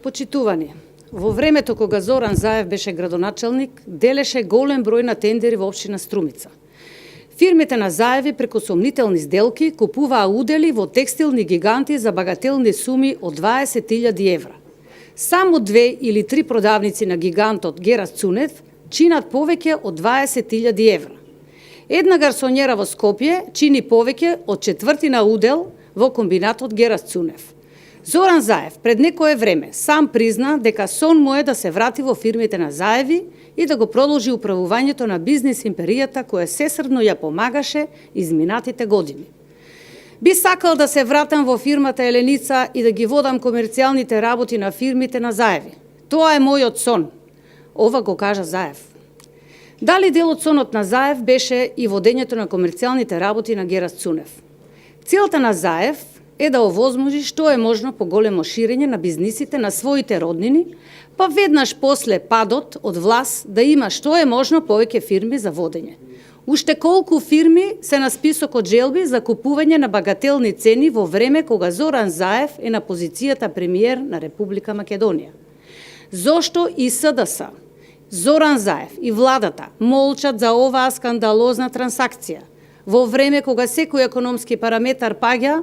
Почитувани, во времето кога Зоран Заев беше градоначелник, делеше голем број на тендери во општина Струмица. Фирмите на Заеви преку сомнителни сделки купуваа удели во текстилни гиганти за багателни суми од 20.000 евра. Само 2 или 3 продавници на гигантот Герас Цунев чинат повеќе од 20.000 евра. Една гарсонјера во Скопје чини повеќе од четвртина удел во комбинатот Герас Цунев. Зоран Заев пред некое време сам призна дека сон му е да се врати во фирмите на Заеви и да го продолжи управувањето на бизнис империјата која сесрдно ја помагаше изминатите години. Би сакал да се вратам во фирмата Еленица и да ги водам комерцијалните работи на фирмите на Заеви. Тоа е мојот сон. Ова го кажа Заев. Дали дел од сонот на Заев беше и водењето на комерцијалните работи на Герас Цунев? Целта на Заев е да овозможи што е можно поголемо ширење на бизнисите на своите роднини, па веднаш после падот од власт да има што е можно повеќе фирми за водење. Уште колку фирми се на списокот желби за купување на багателни цени во време кога Зоран Заев е на позицијата премиер на Република Македонија? Зошто и СДС, Зоран Заев и владата молчат за оваа скандалозна трансакција? Во време кога секој економски параметар паѓа,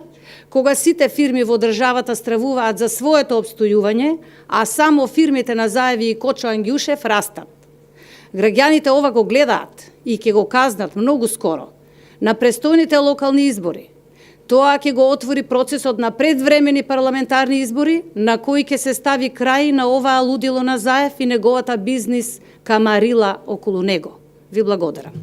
кога сите фирми во државата стравуваат за своето обстојување, а само фирмите на Заеви и Кочо Ангјушев растат. Граѓаните ова го гледаат и ќе го казнат многу скоро на престојните локални избори. Тоа ќе го отвори процесот на предвремени парламентарни избори, на кои ќе се стави крај на оваа лудило на Заев и неговата бизнис камарила околу него. Ви благодарам.